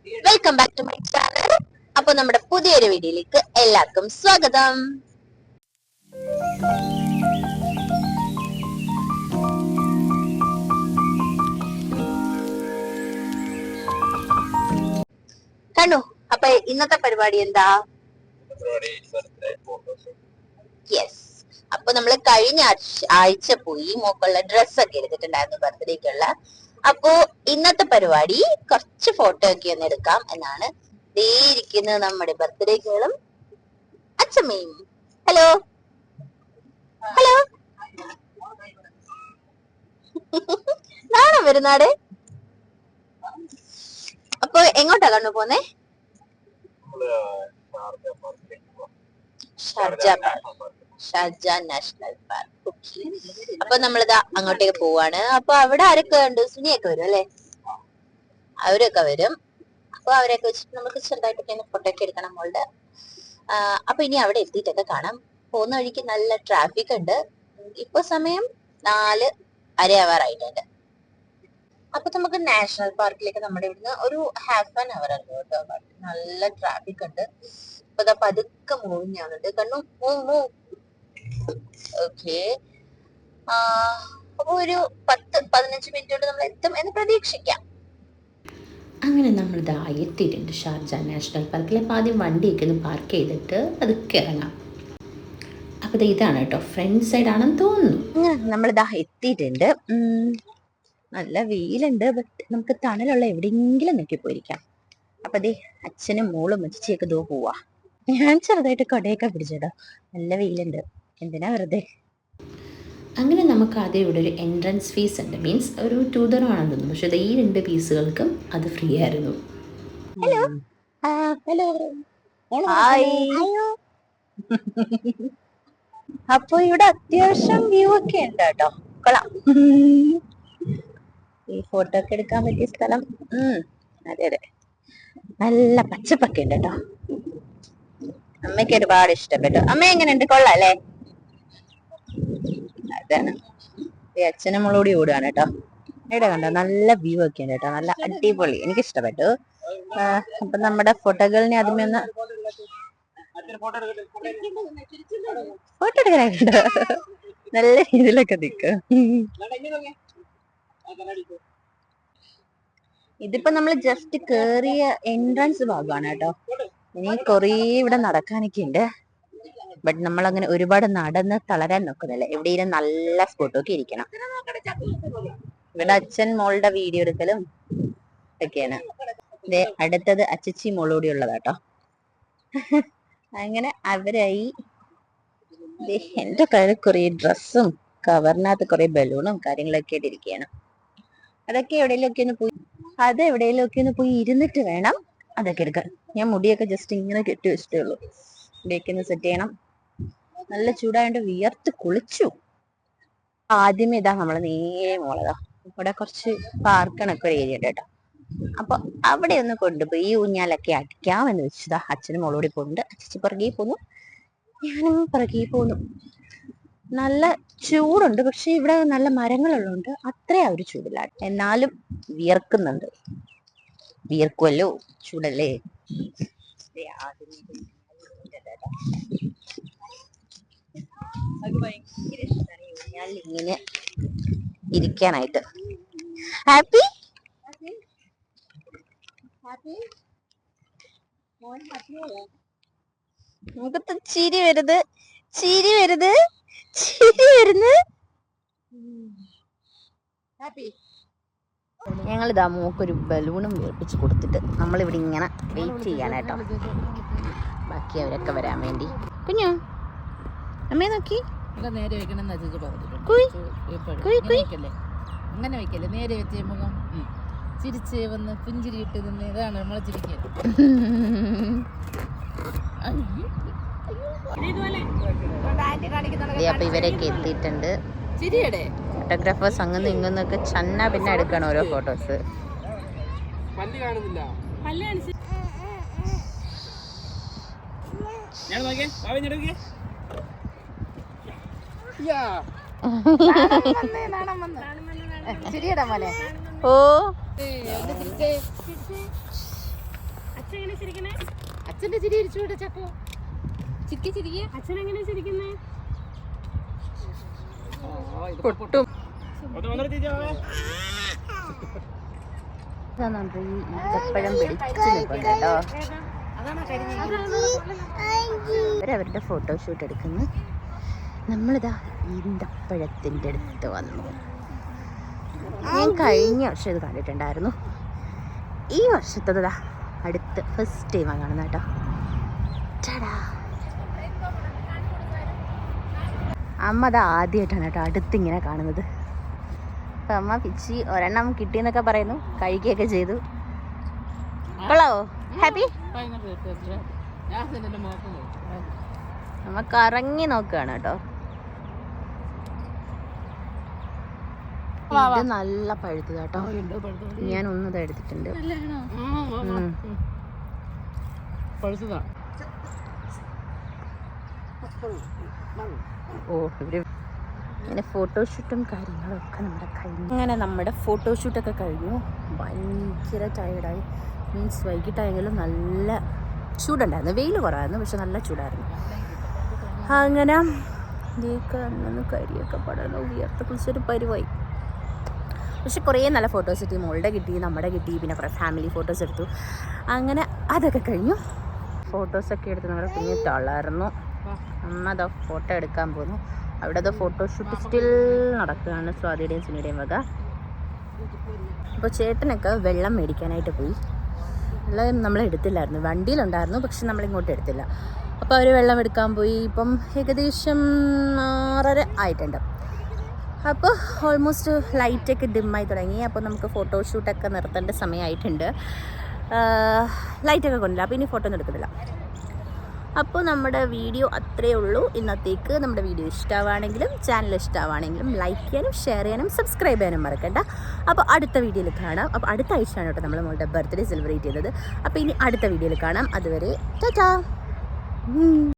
Welcome back to my channel. അപ്പൊ നമ്മുടെ പുതിയൊരു വീഡിയോയിലേക്ക് എല്ലാവർക്കും സ്വാഗതം. കണ്ടു. അപ്പൊ ഇന്നത്തെ പരിപാടി എന്താ? യെസ്. അപ്പൊ നമ്മള് കഴിഞ്ഞ ആഴ്ച പോയി മോക്കുള്ള ഡ്രസ്സൊക്കെ എടുത്തിട്ടുണ്ടായിരുന്നു ബർത്ത്ഡേക്കുള്ള. അപ്പോ ഇന്നത്തെ പരിപാടി കുറച്ച് ഫോട്ടോ ഒക്കെ ഒന്ന് എടുക്കാം എന്നാണ്. ഇരിക്കുന്നത് നമ്മുടെ ബർത്ത്ഡേ ഗേളും അച്ഛമ്മയും. Hello hello. നാണോ വരുന്നാട്? അപ്പൊ എങ്ങോട്ടാ കണ്ടു പോന്നേ? Sharjah national park. അപ്പൊ നമ്മളിതാ അങ്ങോട്ടേക്ക് പോവാണ്. അപ്പൊ അവിടെ ആരൊക്കെ ഉണ്ട്? സുനിയൊക്കെ വരും അല്ലെ? അവരൊക്കെ വരും. അപ്പൊ അവരൊക്കെ വെച്ചിട്ട് നമുക്ക് ചെറുതായിട്ടൊക്കെ ഫോട്ടോ ഒക്കെ എടുക്കണം മോളുടെ. അപ്പൊ ഇനി അവിടെ എത്തിയിട്ടൊക്കെ കാണാം. പോകുന്ന വഴിക്ക് നല്ല ട്രാഫിക് ഉണ്ട്. ഇപ്പൊ സമയം 4:30 അപ്പൊ നമുക്ക് നാഷണൽ പാർക്കിലേക്ക് നമ്മുടെ ഇവിടുന്ന് ഒരു ഹാഫ് ആൻ അവർ ഉണ്ട് കേട്ടോ. നല്ല ട്രാഫിക് ഉണ്ട്. അപ്പൊ ഇതാ പതുക്കെ മൂവിങ് ആവുന്നുണ്ട്. കണ്ണു മൂവ്. ഓക്കെ. അപ്പൊ ഒരു 10-15 മിനിറ്റ് കൊണ്ട് നമ്മൾ എത്തും എന്ന് പ്രതീക്ഷിക്കാം. അങ്ങനെ നമ്മൾ ഇതാ എത്തിയിട്ടുണ്ട് ഷാർജ നാഷണൽ പാർക്കിൽ. അപ്പോൾ ആദ്യം വണ്ടിയൊക്കെ ഒന്ന് പാർക്ക് ചെയ്തിട്ട് അതൊക്കെ ഇറങ്ങാം. അപ്പോൾ ഇതാണ് കേട്ടോ, ഫ്രണ്ട് സൈഡ് ആണെന്ന് തോന്നുന്നു. അങ്ങനെ നമ്മളിതാ എത്തിയിട്ടുണ്ട്. നല്ല വെയിലുണ്ട്. ബട്ട് നമുക്ക് തണലുള്ള എവിടെയെങ്കിലും നോക്കി പോയിരിക്കാം. അപ്പൊ ദേ അച്ഛനും മോളും അച്ഛച്ചിയൊക്കെ ദോ പോവാ. ഞാൻ ചെറുതായിട്ട് കൊടയൊക്കെ പിടിച്ചേട്ടോ. നല്ല വെയിലുണ്ട്, എന്തിനാ വെറുതെ. അങ്ങനെ നമുക്ക് ആദ്യം ഇവിടെ ഒരു എൻട്രൻസ് ഫീസ് ഉണ്ട്. മീൻസ് ഒരു 2 ആണെന്ന് തോന്നുന്നു. പക്ഷേ ഈ 2 പീസുകൾക്കും അത് ഫ്രീ ആയിരുന്നു. Hello hello hi. അപ്പൊ ഇവിടെ അത്യാവശ്യം വ്യൂ ഒക്കെ ഉണ്ട് കേട്ടോ. കൊള്ളാം. ഈ ഫോട്ടോ ഒക്കെ എടുക്കാൻ പറ്റിയ സ്ഥലം. അതെ അതെ, നല്ല പച്ചപ്പൊക്കെ ഉണ്ട് കേട്ടോ. അമ്മയ്ക്ക് ഒരുപാട് ഇഷ്ടപ്പെട്ടു. അമ്മ എങ്ങനെയുണ്ട്? കൊള്ളാം അല്ലേ? അതാണ്. ഈ അച്ഛനും മോളോടി ഓടുകയാണ് കേട്ടോ. ഇവിടെ കണ്ടോ, നല്ല വ്യൂ ഒക്കെ ഉണ്ട് കേട്ടോ. നല്ല അടിപൊളി, എനിക്ക് ഇഷ്ടപ്പെട്ടു. അപ്പൊ നമ്മുടെ ഫോട്ടോകളിനെ ആദ്യമേ ഒന്ന് ഫോട്ടോ എടുക്കാനായിട്ടുണ്ടോ? നല്ല രീതിയിലൊക്കെ നിൽക്കും. ഇതിപ്പോ നമ്മൾ ജസ്റ്റ് കേറിയ എൻട്രൻസ് ഭാഗമാണ് കേട്ടോ. ഇനി കൊറേ ഇവിടെ നടക്കാനൊക്കെ ഉണ്ട്. ബട്ട് നമ്മൾ അങ്ങനെ ഒരുപാട് നടന്ന് തളരാൻ നോക്കുന്നില്ല. എവിടെയും നല്ല സ്പോട്ടൊക്കെ ഇരിക്കണം. ഇവിടെ അച്ഛൻ മോളുടെ വീഡിയോ എടുക്കലും ഒക്കെയാണ്. അടുത്തത് അച്ചച്ചി മോളോടി ഉള്ളതാട്ടോ. അങ്ങനെ അവരായി. എന്റെ കയ്യിൽ കുറെ ഡ്രസ്സും കവറിനകത്ത് കുറെ ബലൂണും കാര്യങ്ങളൊക്കെ ആയിട്ടിരിക്കുകയാണ്. അതൊക്കെ എവിടെയെങ്കിലുമൊക്കെ ഒന്ന് പോയി ഇരുന്നിട്ട് വേണം അതൊക്കെ എടുക്കാൻ. ഞാൻ മുടിയൊക്കെ ജസ്റ്റ് ഇങ്ങനെ കെട്ടി വെച്ചിട്ടേ ഉള്ളൂ. മുടിയൊക്കെ ഒന്ന് സെറ്റ് ചെയ്യണം. നല്ല ചൂടായോണ്ട് വിയർത്ത് കുളിച്ചു. ആദ്യമേ ഇതാ നമ്മള് നേരെ മോളതാ. ഇവിടെ കുറച്ച് പാർക്കണൊക്കെ ഒരു ഏരിയ ഉണ്ട് കേട്ടോ. അപ്പൊ അവിടെ ഒന്ന് കൊണ്ടുപോയി ഈ ഊഞ്ഞാലൊക്കെ അടിക്കാമെന്ന് വെച്ചതാ. അച്ഛനും മോളോടി പോകുന്നുണ്ട്. അച്ഛൻ പുറകെ പോന്നു, ഞാനും പുറകെ പോന്നു. നല്ല ചൂടുണ്ട്. പക്ഷെ ഇവിടെ നല്ല മരങ്ങളുള്ളതുകൊണ്ട് അത്രേ ഒരു ചൂടില്ല. എന്നാലും വിയർക്കുന്നുണ്ട്. വിയർക്കുമല്ലോ, ചൂടല്ലേ. ഭയങ്കര ഇഷ്ടമാണ് ഈ ഊഞ്ഞാലിൽ ഇങ്ങനെ ഇരിക്കാനായിട്ട്. ഹാപ്പി മുഖത്ത് ചിരി വരുത്. ഞങ്ങളിതാ മൂക്കൊരു ബലൂണും വേർപ്പിച്ച് കൊടുത്തിട്ട് നമ്മളിവിടെ ഇങ്ങനെ വെയിറ്റ് ചെയ്യാനായിട്ടോ. ബാക്കി അവരൊക്കെ വരാൻ വേണ്ടി. കുഞ്ഞു അമ്മയെ നോക്കി. നേരെ വെക്കണം പറഞ്ഞിട്ടുണ്ട്. അങ്ങനെ വെക്കല്ലേ, നേരെ വെച്ച മുഖം ചിരിച്ച് വന്ന് പുഞ്ചിരി ഇട്ട് നിന്ന്. ഇതാണ് നമ്മളെ ചിരിക്കുക. അപ്പൊ ഇവരൊക്കെ എത്തിയിട്ടുണ്ട്. ചിരിയടെ ഫോട്ടോഗ്രാഫേഴ്സ് അങ്ങനെ ഇങ്ങൊന്നൊക്കെ ചന്ന പിന്നെ എടുക്കണം ഓരോ ഫോട്ടോസ്. ചിരിയടാ മോനെ. ഓ അച്ഛന്റെ ചിരി ഇരിച്ചുവിടെ ചക്കോ ചിരിക്കി ചിരിക്കുക. അച്ഛൻ എങ്ങനെ ചിരിക്കുന്നേ? പൊട്ടും. ഈത്തപ്പഴം പിടിച്ചു നിൽപ്പുണ്ട് കേട്ടോ. അവരവരുടെ ഫോട്ടോഷൂട്ട് എടുക്കുന്നു. നമ്മളിതാ ഈന്തപ്പഴത്തിൻ്റെ അടുത്ത് വന്നു. ഞാൻ കഴിഞ്ഞ വർഷം ഇത് കണ്ടിട്ടുണ്ടായിരുന്നു. ഈ വർഷത്തതാ അടുത്ത് ഫസ്റ്റ് ടൈമാണ് കാണുന്നത് കേട്ടോ. ടാടാ. അമ്മ അത് ആദ്യമായിട്ടാണ് കേട്ടോ അടുത്തിങ്ങനെ കാണുന്നത്. അപ്പം അമ്മ പിച്ചി ഒരെണ്ണം കിട്ടിയെന്നൊക്കെ പറയുന്നു, കഴിക്കുകയൊക്കെ ചെയ്തു. കൊള്ളാവോ? ഹാപ്പി? അമ്മ കറങ്ങി നോക്കുകയാണ് കേട്ടോ. ഇത് നല്ല പഴുത്തത് കേട്ടോ. ഞാൻ ഒന്നത് എടുത്തിട്ടുണ്ട്. ഓ ഇവര് അങ്ങനെ ഫോട്ടോഷൂട്ടും കാര്യങ്ങളും ഒക്കെ നമ്മുടെ കഴിഞ്ഞു. അങ്ങനെ നമ്മുടെ ഫോട്ടോഷൂട്ടൊക്കെ കഴിഞ്ഞു. ഭയങ്കര ടയർഡായി. മീൻസ് വൈകിട്ടായെങ്കിലും നല്ല ചൂടുണ്ടായിരുന്നു. വെയിൽ കുറവായിരുന്നു, പക്ഷെ നല്ല ചൂടായിരുന്നു. അങ്ങനെ ഇതൊക്കെ അന്നൊന്ന് കരിയൊക്കെ പടർന്നു ഉയർത്ത കുറിച്ചൊരു പരിവായി. പക്ഷെ കുറേ നല്ല ഫോട്ടോസ് കിട്ടി. മോളുടെ കിട്ടി, നമ്മുടെ കിട്ടി, പിന്നെ കുറേ ഫാമിലി ഫോട്ടോസ് എടുത്തു. അങ്ങനെ അതൊക്കെ കഴിഞ്ഞു. ഫോട്ടോസൊക്കെ എടുത്ത് നമ്മുടെ കുഞ്ഞ് തളർന്നു. അമ്മ അതോ ഫോട്ടോ എടുക്കാൻ പോന്നു. അവിടെ അത് ഫോട്ടോഷൂട്ട് സ്റ്റിൽ നടക്കുകയാണ് സ്വാതിയുടെയും സുനിയുടെയും വക. അപ്പോൾ ചേട്ടനൊക്കെ വെള്ളം മേടിക്കാനായിട്ട് പോയി. വെള്ളം നമ്മൾ എടുത്തില്ലായിരുന്നു, വണ്ടിയിലുണ്ടായിരുന്നു, പക്ഷെ നമ്മളിങ്ങോട്ട് എടുത്തില്ല. അപ്പോൾ അവർ വെള്ളം എടുക്കാൻ പോയി. ഇപ്പം ഏകദേശം 6:30 ആയിട്ടുണ്ട്. അപ്പോൾ ഓൾമോസ്റ്റ് ലൈറ്റൊക്കെ ഡിമ്മായി തുടങ്ങി. അപ്പോൾ നമുക്ക് ഫോട്ടോഷൂട്ടൊക്കെ നിർത്തേണ്ട സമയമായിട്ടുണ്ട്. ലൈറ്റൊക്കെ കൊണ്ടില്ല, അപ്പോൾ ഇനി ഫോട്ടോ ഒന്നും എടുക്കുന്നില്ല. അപ്പോൾ നമ്മുടെ വീഡിയോ അത്രയേ ഉള്ളൂ ഇന്നത്തേക്ക്. നമ്മുടെ വീഡിയോ ഇഷ്ടമാണെങ്കിലും ചാനൽ ഇഷ്ടമാണെങ്കിലും ലൈക്ക് ചെയ്യാനും ഷെയർ ചെയ്യാനും സബ്സ്ക്രൈബ് ചെയ്യാനും മറക്കണ്ട. അപ്പോൾ അടുത്ത വീഡിയോയിൽ കാണാം. അപ്പോൾ അടുത്ത ആഴ്ചയാണ് കേട്ടോ നമ്മൾ നമ്മളുടെ ബർത്ത്ഡേ സെലിബ്രേറ്റ് ചെയ്തത്. അപ്പോൾ ഇനി അടുത്ത വീഡിയോയിൽ കാണാം. അതുവരെ ടാറ്റാ.